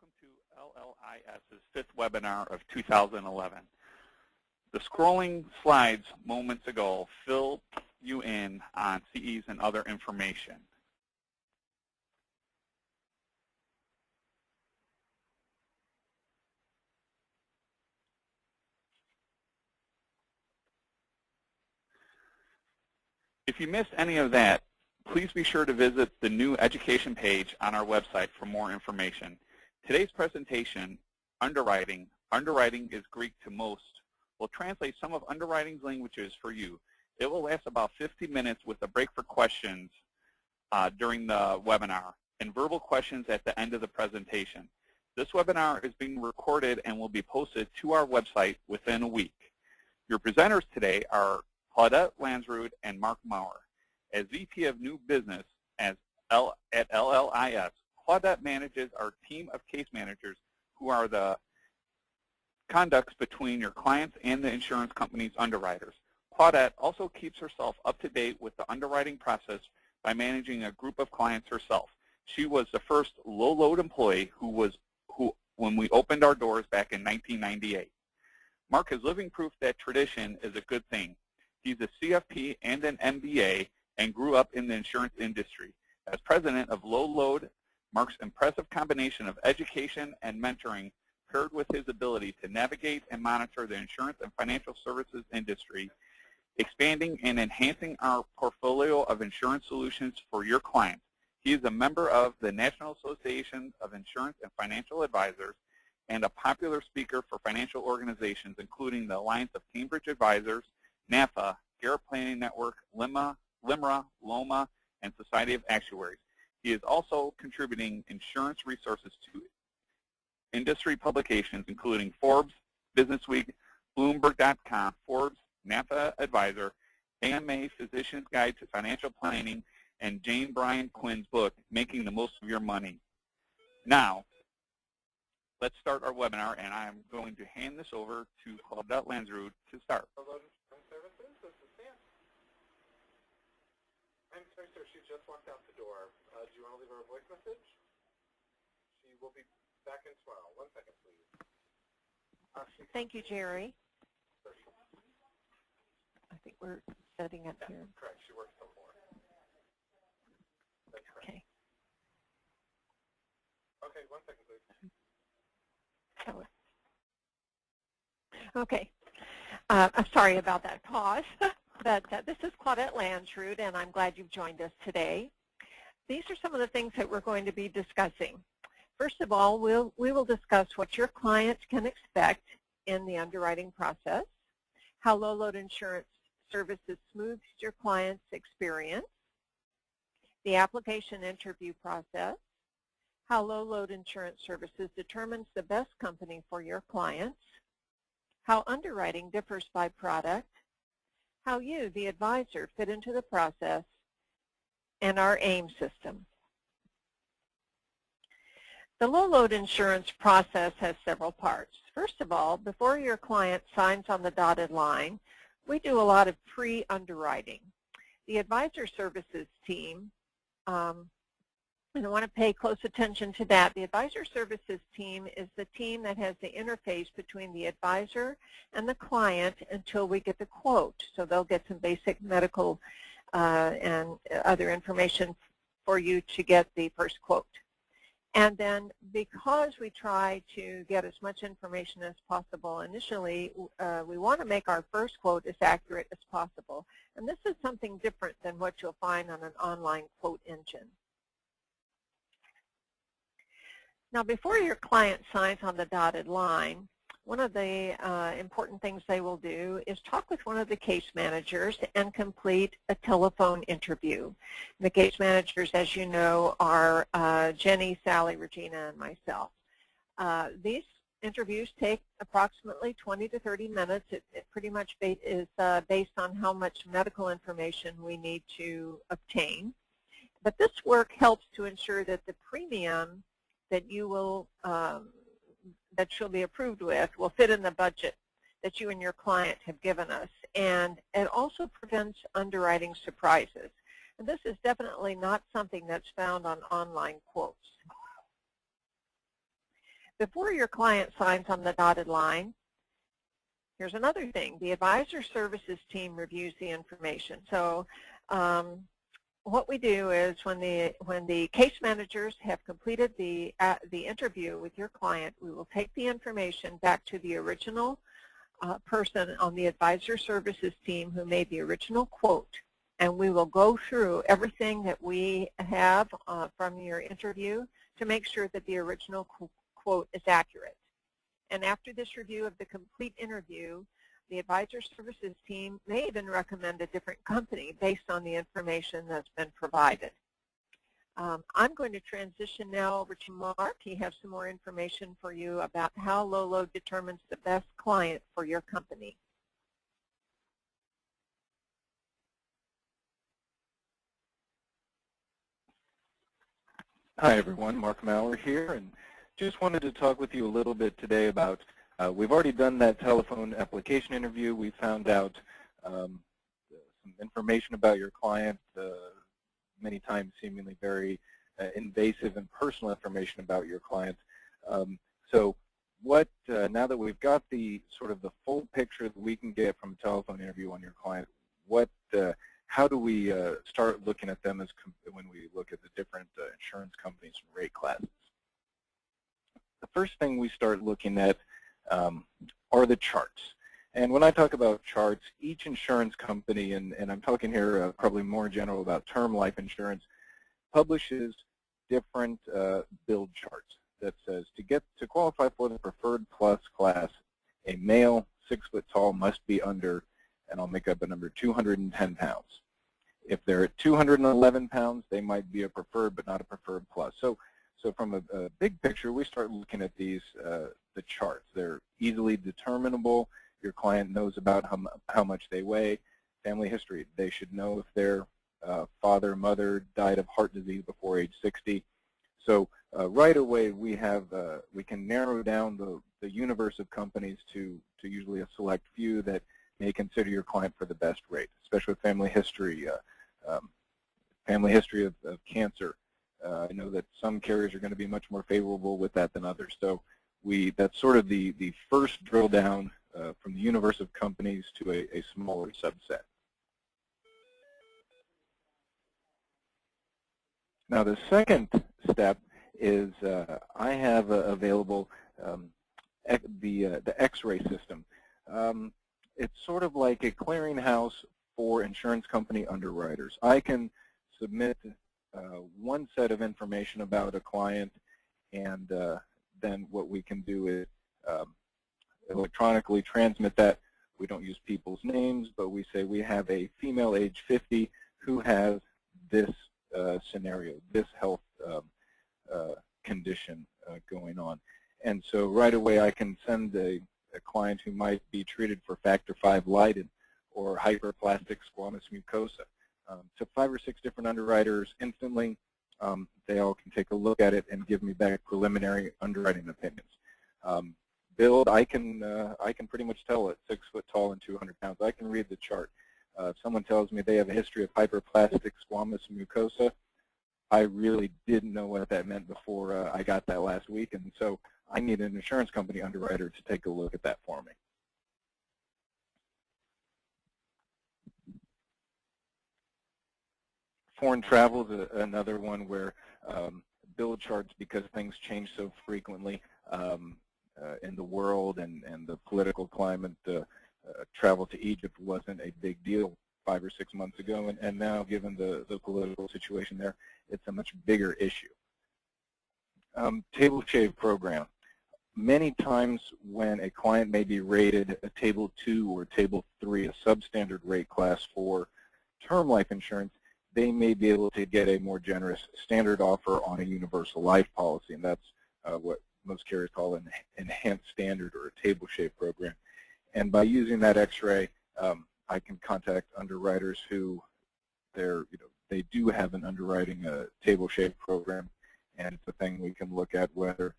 Welcome to LLIS's 5th webinar of 2011. The scrolling slides moments ago fill you in on CEs and other information. If you missed any of that, please be sure to visit the new education page on our website for more information. Today's presentation, Underwriting is Greek to most, will translate some of underwriting's languages for you. It will last about 50 minutes with a break for questions during the webinar and verbal questions at the end of the presentation. This webinar is being recorded and will be posted to our website within a week. Your presenters today are Claudette Lansrud and Mark Maurer. As VP of New Business at LLIS, Claudette manages our team of case managers who are the conducts between your clients and the insurance company's underwriters. Claudette also keeps herself up to date with the underwriting process by managing a group of clients herself. She was the first low-load employee when we opened our doors back in 1998. Mark is living proof that tradition is a good thing. He's a CFP and an MBA and grew up in the insurance industry. As president of Low Load, Mark's impressive combination of education and mentoring paired with his ability to navigate and monitor the insurance and financial services industry, expanding and enhancing our portfolio of insurance solutions for your clients. He is a member of the National Association of Insurance and Financial Advisors and a popular speaker for financial organizations, including the Alliance of Cambridge Advisors, NAFA, Garrett Planning Network, LIMRA, LOMA, and Society of Actuaries. He is also contributing insurance resources to industry publications including Forbes, Businessweek, Bloomberg.com, Forbes, NAFA Advisor, AMA Physician's Guide to Financial Planning, and Jane Bryan Quinn's book, Making the Most of Your Money. Now, let's start our webinar, and I'm going to hand this over to Claudette Lansrud to start. I'm sorry, sir. She just walked out the door. Do you want to leave her a voice message? She will be back in tomorrow. 1 second, please. Thank you, Jerry. I think we're setting up here. Correct. She works till 4. That's correct. Okay. Okay, 1 second, please. Okay. I'm sorry about that pause. But this is Claudette Lansrud, and I'm glad you've joined us today. These are some of the things that we're going to be discussing. First of all, we will discuss what your clients can expect in the underwriting process, how low-load insurance services smooths your client's experience, the application interview process, how low-load insurance services determines the best company for your clients, how underwriting differs by product, how you, the advisor, fit into the process, and our AIM system. The low-load insurance process has several parts. First of all, before your client signs on the dotted line, we do a lot of pre-underwriting. The advisor services team, and I want to pay close attention to that. The advisor services team is the team that has the interface between the advisor and the client until we get the quote. So they'll get some basic medical and other information for you to get the first quote. And then because we try to get as much information as possible initially, we want to make our first quote as accurate as possible. And this is something different than what you'll find on an online quote engine. Now, before your client signs on the dotted line, one of the important things they will do is talk with one of the case managers and complete a telephone interview. The case managers, as you know, are Jenny, Sally, Regina, and myself. These interviews take approximately 20 to 30 minutes. It pretty much is based on how much medical information we need to obtain. But this work helps to ensure that the premium that you will that she'll be approved with will fit in the budget that you and your client have given us, and it also prevents underwriting surprises. And this is definitely not something that's found on online quotes. Before your client signs on the dotted line, here's another thing. The advisor services team reviews the information. So what we do is when the case managers have completed the interview with your client, we will take the information back to the original person on the advisor services team who made the original quote, and we will go through everything that we have from your interview to make sure that the original quote is accurate. And after this review of the complete interview, the advisor services team may even recommend a different company based on the information that's been provided. I'm going to transition now over to Mark. He has some more information for you about how LOLO determines the best client for your company. Hi everyone, Mark Maurer here, and just wanted to talk with you a little bit today about, we've already done that telephone application interview. We found out some information about your client, many times seemingly very invasive and personal information about your client. So what, now that we've got the sort of the full picture that we can get from a telephone interview on your client, what, how do we start looking at them as when we look at the different insurance companies and rate classes? The first thing we start looking at are the charts. And when I talk about charts, each insurance company, and I'm talking here probably more in general about term life insurance, publishes different build charts that says to qualify for the Preferred Plus class, a male 6 foot tall must be under, and I'll make up a number, 210 pounds. If they're at 211 pounds, they might be a preferred but not a Preferred Plus. So from a big picture, we start looking at these, the charts. They're easily determinable. Your client knows about how much they weigh. Family history. They should know if their father or mother died of heart disease before age 60. So right away we can narrow down the universe of companies to usually a select few that may consider your client for the best rate, especially with family history of cancer. I know that some carriers are going to be much more favorable with that than others. So that's sort of the first drill down from the universe of companies to a smaller subset. Now the second step is I have available the X-ray system. It's sort of like a clearinghouse for insurance company underwriters. I can submit one set of information about a client, and then what we can do is electronically transmit that. We don't use people's names, but we say we have a female age 50 who has this scenario, this health condition going on. And so right away I can send a client who might be treated for factor V Leiden or hyperplastic squamous mucosa to 5 or 6 different underwriters instantly. They all can take a look at it and give me back preliminary underwriting opinions. Build, I can pretty much tell it 6 foot tall and 200 pounds. I can read the chart. If someone tells me they have a history of hyperplastic squamous mucosa, I really didn't know what that meant before I got that last week, and so I need an insurance company underwriter to take a look at that for me. Foreign travel is another one where build charts, because things change so frequently in the world and the political climate, travel to Egypt wasn't a big deal 5 or 6 months ago, and now given the political situation there, it's a much bigger issue. Table shave program. Many times when a client may be rated a Table 2 or Table 3, a substandard rate class for term life insurance, they may be able to get a more generous standard offer on a universal life policy, and that's what most carriers call an enhanced standard or a table shave program. And by using that X-ray, I can contact underwriters who they do have an underwriting table shave program, and it's a thing we can look at whether